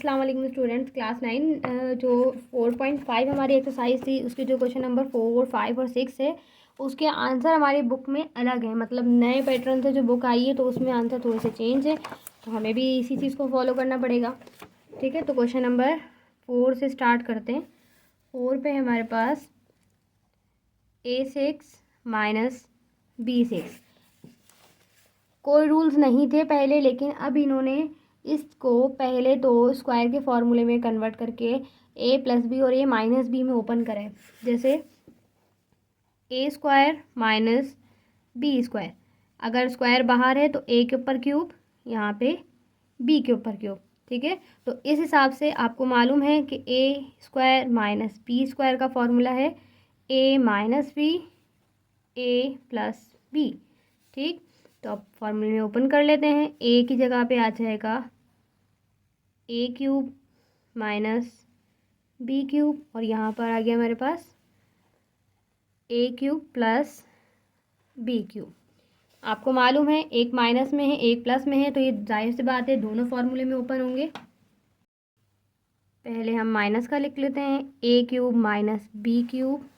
अस्सलाम वालेकुम students. Class 9 जो 4.5 हमारी एक्सरसाइज थी उसके जो क्वेश्चन नंबर 4, 5 और 6 है उसके आंसर हमारी बुक में अलग है। मतलब नए पैटर्न से जो बुक आई है तो उसमें आंसर थोड़े से चेंज है, तो हमें भी इसी चीज़ को फॉलो करना पड़ेगा। ठीक है, तो क्वेश्चन नंबर 4 से स्टार्ट करते हैं। 4 पे हमारे पास A6 माइनस B6। कोई रूल्स नहीं थे पहले, लेकिन अब इन्होंने इसको पहले तो स्क्वायर के फॉर्मूले में कन्वर्ट करके a प्लस बी और a माइनस बी में ओपन करें। जैसे a square minus B square, अगर स्क्वायर बाहर है तो a के ऊपर क्यूब, यहाँ पे b के ऊपर क्यूब। ठीक है, तो इस हिसाब से आपको मालूम है कि a square minus B square का फॉर्मूला है a minus B a plus B. ठीक, तो अब फॉर्मूले में ओपन कर लेते हैं। ए की जगह पे आ जाएगा ए क्यूब माइनस बी क्यूब, और यहाँ पर आ गया हमारे पास ए क्यूब प्लस बी क्यूब। आपको मालूम है एक माइनस में है एक प्लस में है, तो ये जाहिर सी बात है दोनों फॉर्मूले में ओपन होंगे। पहले हम माइनस का लिख लेते हैं। A cube minus b cube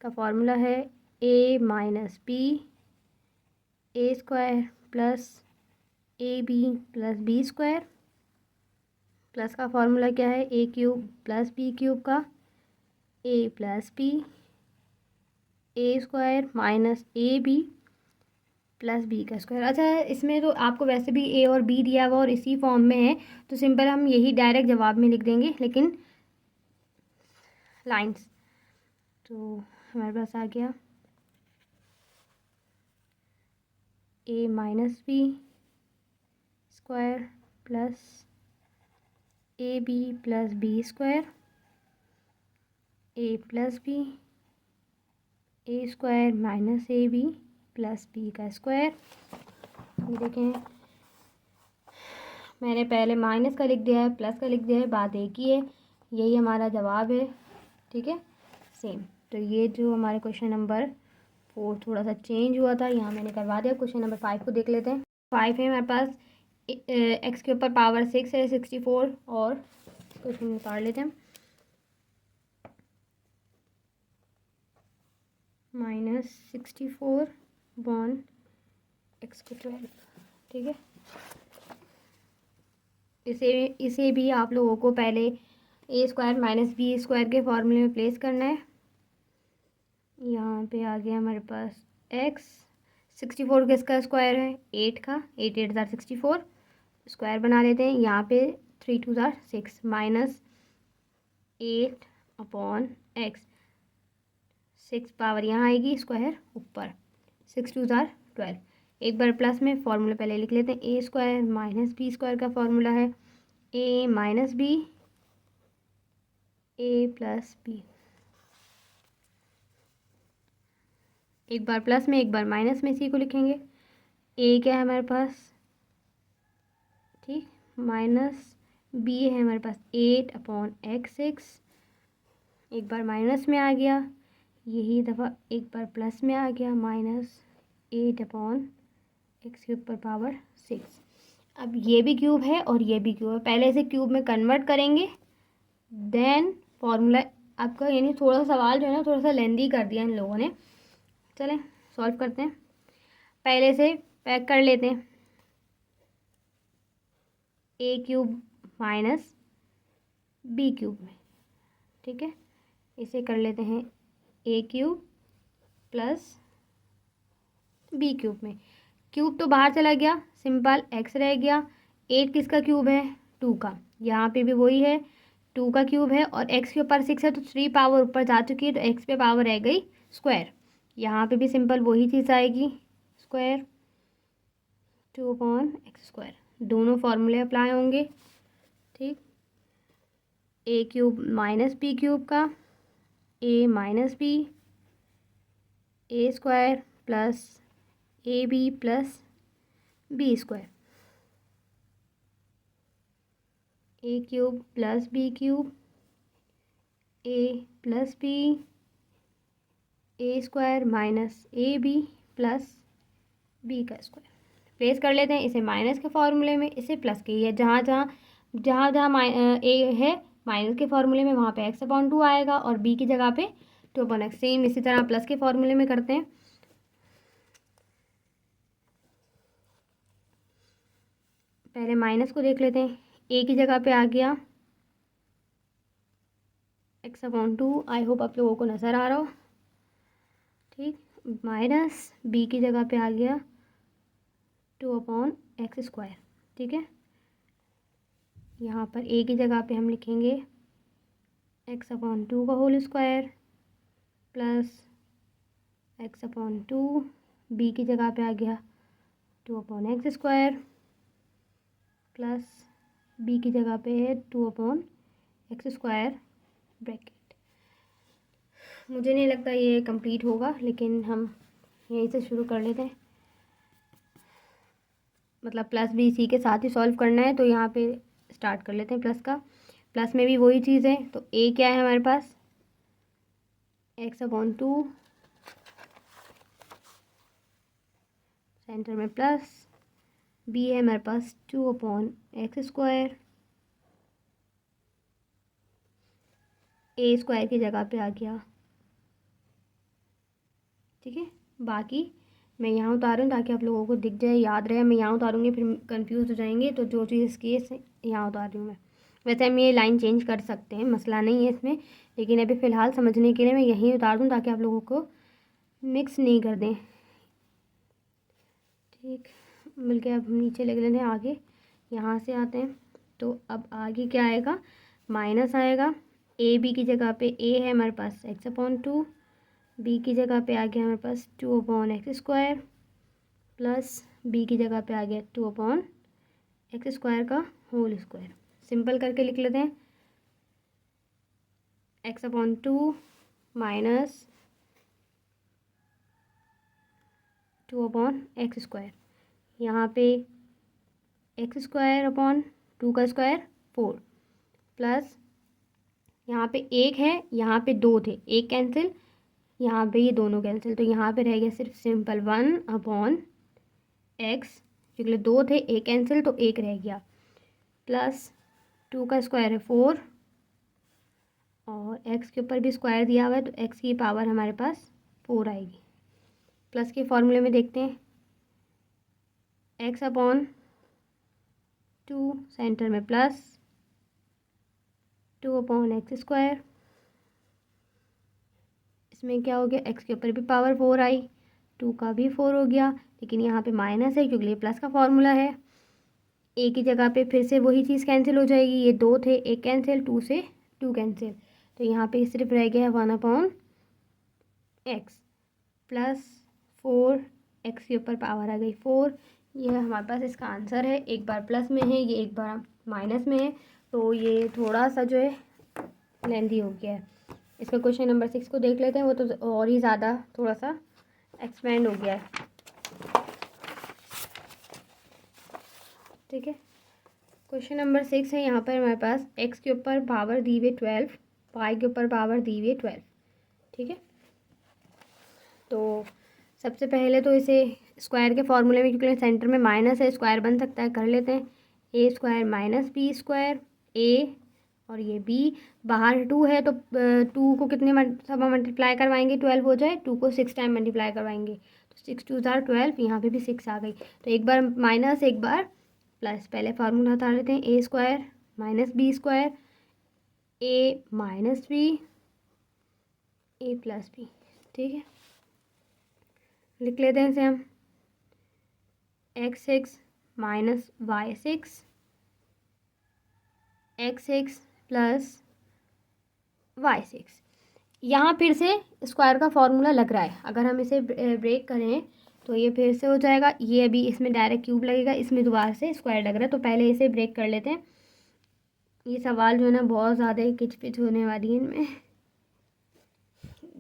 का फॉर्मूला है a minus b a square plus a b plus b square. Plus का फॉर्मूला क्या है, a cube plus b cube का a plus b a square minus a b plus b का square. अच्छा, इसमें तो आपको वैसे भी ए और बी दिया हुआ और इसी फॉर्म में है, तो सिंपल हम यही डायरेक्ट जवाब में लिख देंगे, लेकिन लाइंस। तो हमारे पास आ गया a minus B square plus a b plus b square a plus b a square minus a b plus b का स्क्वायर। ये देखें, मैंने पहले माइनस का लिख दिया है, प्लस का लिख दिया है, बात एक ही है, यही हमारा जवाब है। ठीक है, सेम। तो ये जो हमारे क्वेश्चन नंबर 4 थोड़ा सा चेंज हुआ था, यहाँ मैंने करवा दिया। क्वेश्चन नंबर 5 को देख लेते हैं। 5 है हमारे पास एक्स के ऊपर पावर 6 है 64, और क्वेश्चन निकाल लेते हैं। माइनस 64 बॉन एक्स को 12। ठीक है, इसे भी आप लोगों को पहले ए स्क्वायर माइनस बी स्क्वायर के फॉर्मूले में प्लेस करना है। यहाँ पे आ गया हमारे पास एक्स। 64 किसका स्क्वायर है, 8 का। 8 8 ज़ार 64, स्क्वायर बना लेते हैं। यहाँ पे 3 2 ज़ार 6 माइनस 8 अपॉन एक्स। 6 पावर यहाँ आएगी, स्क्वायर ऊपर, 6 2 ज़ार 12। एक बार प्लस में फॉर्मूला पहले लिख लेते हैं। ए स्क्वायर माइनस बी स्क्वायर का फॉर्मूला है a minus b A plus B. एक बार प्लस में एक बार माइनस में इसी को लिखेंगे। ए क्या है हमारे पास, ठीक, माइनस बी है हमारे पास 8 अपॉन एक्स 6। एक बार माइनस में आ गया, यही दफ़ा एक बार प्लस में आ गया, माइनस 8 अपॉन एक्स के ऊपर पावर 6। अब ये भी क्यूब है और ये भी क्यूब है, पहले इसे क्यूब में कन्वर्ट करेंगे, देन फॉर्मूला आपका, यानी थोड़ा सा सवाल जो है ना थोड़ा सा लेंदी कर दिया इन लोगों ने। चलें सॉल्व करते हैं। पहले से पैक कर लेते हैं। A cube minus b cube में, ठीक है, इसे कर लेते हैं a cube plus b cube में। क्यूब तो बाहर चला गया, सिंपल एक्स रह गया। 8 किसका क्यूब है, 2 का, यहाँ पे भी वही है, 2 का क्यूब है, और एक्स के ऊपर 6 है तो 3 पावर ऊपर जा चुकी है, तो एक्स पे पावर रह गई स्क्वायर। यहाँ पे भी सिंपल वही चीज़ आएगी, स्क्वायर 2 अपॉन एक्स स्क्वायर। दोनों फार्मूले अप्लाई होंगे। ठीक, a cube minus b cube का a minus b a square plus a b plus b square. A cube plus b cube a plus b a square minus a b plus b का square. Place कर लेते हैं इसे minus के फॉर्मूले में, इसे प्लस के, है जहाँ जहाँ जहाँ जहाँ ए है माइनस के फॉर्मूले में वहाँ पे x/2 आएगा और b की जगह पे 2/x। सेम इसी तरह प्लस के फॉर्मूले में करते हैं। पहले माइनस को देख लेते हैं। ए की जगह पे आ गया x/2। आई होप आप लोगों को नज़र आ रहा हो, ठीक। माइनस b की जगह पे आ गया 2/x², ठीक है। यहाँ पर a की जगह पे हम लिखेंगे x/2 का whole square plus x/2। b की जगह पे आ गया 2/x² प्लस b की जगह पे है 2/x²। ब्रैकेट। मुझे नहीं लगता ये कंप्लीट होगा, लेकिन हम यहीं से शुरू कर लेते हैं। मतलब प्लस बी सी के साथ ही सॉल्व करना है, तो यहाँ पे स्टार्ट कर लेते हैं प्लस का। प्लस में भी वही चीज़ है, तो ए क्या है हमारे पास x/2, सेंटर में प्लस। बी है हमारे पास 2/x²। ए स्क्वायर की जगह पे आ गया, ठीक है। बाकी मैं यहाँ उतारूँ ताकि आप लोगों को दिख जाए, याद रहे। मैं यहाँ उतारूँगी फिर कंफ्यूज हो जाएंगे, तो जो चीज़ केस है यहाँ उतार रही हूँ मैं। वैसे हम ये लाइन चेंज कर सकते हैं, मसला नहीं है इसमें, लेकिन अभी फ़िलहाल समझने के लिए मैं यहीं उतार दूँ ताकि आप लोगों को मिक्स नहीं कर दें, ठीक। बल्कि अब हम नीचे लग लेते हैं आगे। यहाँ से आते हैं, तो अब आगे क्या आएगा, माइनस आएगा। ए बी की जगह पे ए है हमारे पास x/2, बी की जगह पे आ गया हमारे पास 2/x² प्लस बी की जगह पे आ गया 2/x² का होल स्क्वायर। सिंपल करके लिख लेते हैं, x/2 माइनस 2/x²। यहाँ पे x²/2 का स्क्वायर 4 प्लस यहाँ पे एक है, यहाँ पे दो थे, एक कैंसिल, यहाँ पे ये दोनों कैंसिल, तो यहाँ पे रह गया सिर्फ सिंपल 1/x, क्योंकि दो थे, एक कैंसिल तो एक रह गया, प्लस 2 का स्क्वायर है 4 और x के ऊपर भी स्क्वायर दिया हुआ है, तो x की पावर हमारे पास 4 आएगी। प्लस के फॉर्मूले में देखते हैं, x/2 सेंटर में प्लस 2/x²। इसमें क्या हो गया, x के ऊपर भी पावर 4 आई, 2 का भी 4 हो गया, लेकिन यहाँ पे माइनस है क्योंकि ये प्लस का फॉर्मूला है। ए की जगह पे फिर से वही चीज़ कैंसिल हो जाएगी, ये दो थे, एक कैंसिल, 2 से 2 कैंसिल, तो यहाँ पे सिर्फ रह गया 1/x प्लस 4, x के ऊपर पावर आ गई 4। यह हमारे पास इसका आंसर है। एक बार प्लस में है, ये एक बार माइनस में है, तो ये थोड़ा सा जो है लेंदी हो गया है। इसका क्वेश्चन नंबर 6 को देख लेते हैं, वो तो और ही ज़्यादा थोड़ा सा एक्सपेंड हो गया है, ठीक है। क्वेश्चन नंबर 6 है, यहाँ पर हमारे पास x के ऊपर पावर दी हुई 12, y के ऊपर पावर दी हुई 12, ठीक है। तो सबसे पहले तो इसे स्क्वायर के फॉर्मूले में, क्योंकि सेंटर में माइनस है, स्क्वायर बन सकता है, कर लेते हैं। a² माइनस b², a और ये b, बाहर 2 है तो 2 को कितने सब मल्टीप्लाई करवाएंगे, 12 हो जाए, 2 को 6 टाइम मल्टीप्लाई करवाएंगे, तो 6 2 12, यहाँ पे भी 6 आ गई, तो एक बार माइनस एक बार प्लस। पहले फार्मूला हटा लेते हैं, a² minus b², a minus b, a plus b, ठीक है। लिख लेते हैं इसे हम, x6 minus y6, x6 plus y6। यहाँ फिर से स्क्वायर का फॉर्मूला लग रहा है, अगर हम इसे ब्रेक करें तो ये फिर से हो जाएगा, ये अभी इसमें डायरेक्ट क्यूब लगेगा, इसमें दोबारा से स्क्वायर लग रहा है, तो पहले इसे ब्रेक कर लेते हैं। ये सवाल जो है ना बहुत ज़्यादा किचपिच होने वाली है इनमें,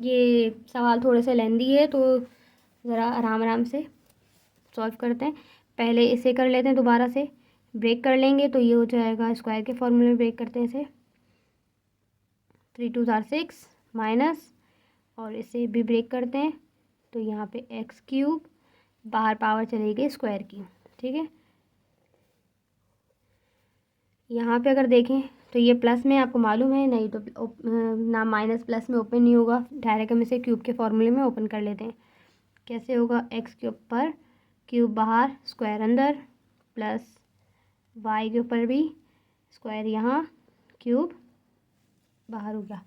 ये सवाल थोड़े से लेंदी है, तो ज़रा आराम आराम से सॉल्व करते हैं। पहले इसे कर लेते हैं, दोबारा से ब्रेक कर लेंगे, तो ये हो जाएगा, स्क्वायर के फॉर्मूले में ब्रेक करते हैं इसे, 3 2 6 माइनस, और इसे भी ब्रेक करते हैं, तो यहाँ पे x3, बाहर पावर चलेगी स्क्वायर की, ठीक है। यहाँ पे अगर देखें तो ये प्लस में आपको मालूम है, नहीं तो ना माइनस प्लस में ओपन नहीं होगा, डायरेक्ट हम इसे क्यूब के फॉर्मूले में ओपन कर लेते हैं। कैसे होगा, एक्स के ऊपर क्यूब बाहर, स्क्वायर अंदर, प्लस वाई के ऊपर भी स्क्वायर यहाँ, क्यूब बाहर हो गया।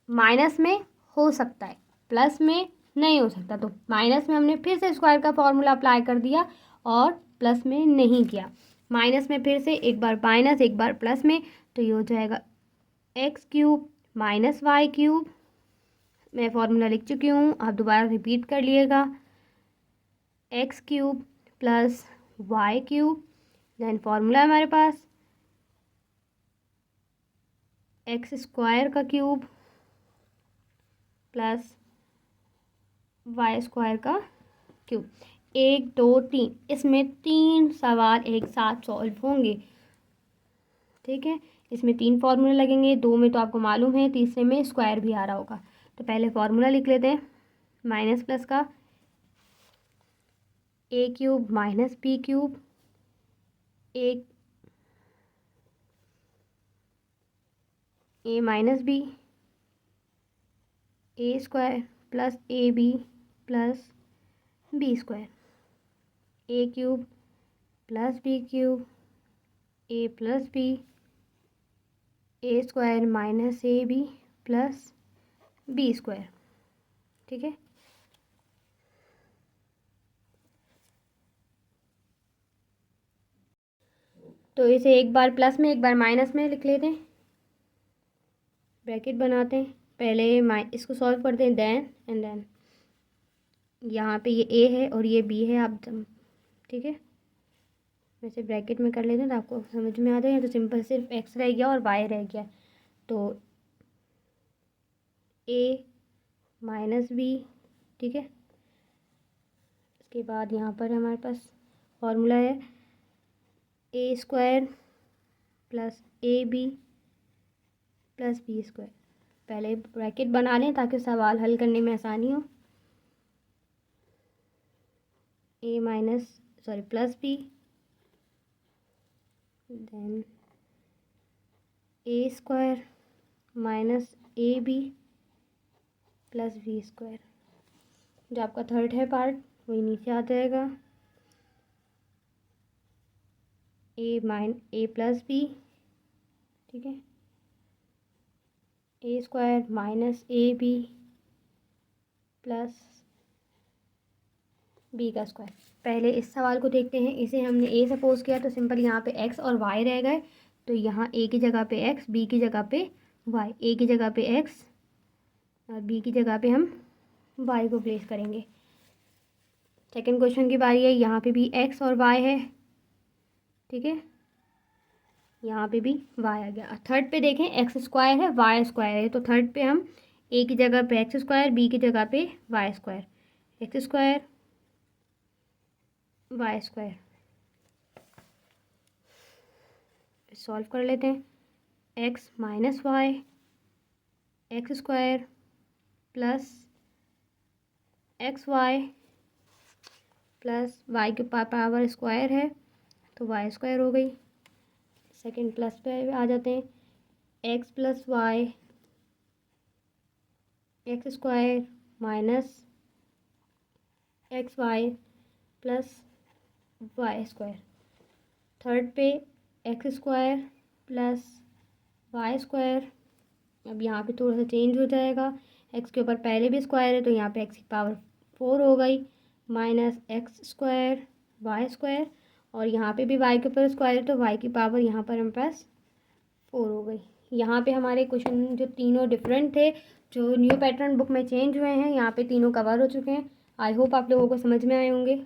माइनस में हो सकता है, प्लस में नहीं हो सकता, तो माइनस में हमने फिर से स्क्वायर का फॉर्मूला अप्लाई कर दिया और प्लस में नहीं किया। माइनस में फिर से एक बार माइनस एक बार प्लस में, तो ये हो जाएगा x cube minus y cube. मैं फॉर्मूला लिख चुकी हूँ, आप दोबारा रिपीट कर लिएगा, x cube plus y cube, then formula हमारे पास एक्स स्क्वायर का क्यूब प्लस वाई स्क्वायर का क्यूब। 1 2 3, इसमें 3 सवाल एक साथ सॉल्व होंगे, ठीक है। इसमें 3 फार्मूले लगेंगे, 2 में तो आपको मालूम है, तीसरे में स्क्वायर भी आ रहा होगा। तो पहले फार्मूला लिख लेते हैं, माइनस प्लस का a cube minus b cube, एक a minus b, a square plus a b plus b square, a cube plus b cube, a plus b, a square minus a b plus b square, ठीक है। तो इसे एक बार plus में एक बार minus में लिख लेते हैं, ब्रैकेट बनाते हैं, पहले इसको सॉल्व करते हैं, देन एंड देन यहाँ पे ये ए है और ये बी है, आप ठीक है। वैसे ब्रैकेट में कर लेते हैं तो आपको समझ में आ जाए, तो सिंपल सिर्फ एक्स रह गया और वाई रह गया, तो ए माइनस बी, ठीक है। इसके बाद यहाँ पर हमारे पास फॉर्मूला है a square plus a b plus b square. पहले ब्रैकेट बना लें ताकि सवाल हल करने में आसानी हो, a minus sorry plus b, then a square minus a b plus b square. जो आपका थर्ड है पार्ट वही नीचे आ जाएगा, ए प्लस बी, ठीक है, a square minus a b plus b का स्क्वायर। पहले इस सवाल को देखते हैं, इसे हमने ए सपोज किया तो सिंपल यहाँ पे एक्स और वाई रह गए, तो यहाँ ए की जगह पे एक्स, बी की जगह पे वाई, ए की जगह पे एक्स और बी की जगह पे हम वाई को प्लेस करेंगे। सेकंड क्वेश्चन की बारी है, यहाँ पे भी एक्स और वाई है, ठीक है, यहाँ पे भी वाई आ गया। थर्ड पे देखें एक्स स्क्वायर है वाई स्क्वायर है, तो थर्ड पे हम ए की जगह पे एक्स स्क्वायर, बी की जगह पे Y square, X square Y square solve कर लेते हैं, X minus Y x square plus X Y plus Y के पावर स्क्वायर है तो वाई स्क्वायर हो गई। सेकंड प्लस पे आ जाते हैं, x plus y x square minus x Y plus y square. Third पे x square plus y square, अब यहाँ पे थोड़ा सा चेंज हो जाएगा, एक्स के ऊपर पहले भी स्क्वायर है तो यहाँ पे एक्स की पावर 4 हो गई, minus X square Y square, और यहाँ पे भी वाई के ऊपर स्क्वायर है तो वाई की पावर यहाँ पर हमारे पास 4 हो गई। यहाँ पे हमारे क्वेश्चन जो तीनों डिफरेंट थे, जो न्यू पैटर्न बुक में चेंज हुए हैं, यहाँ पे तीनों कवर हो चुके हैं। आई होप आप लोगों को समझ में आए होंगे।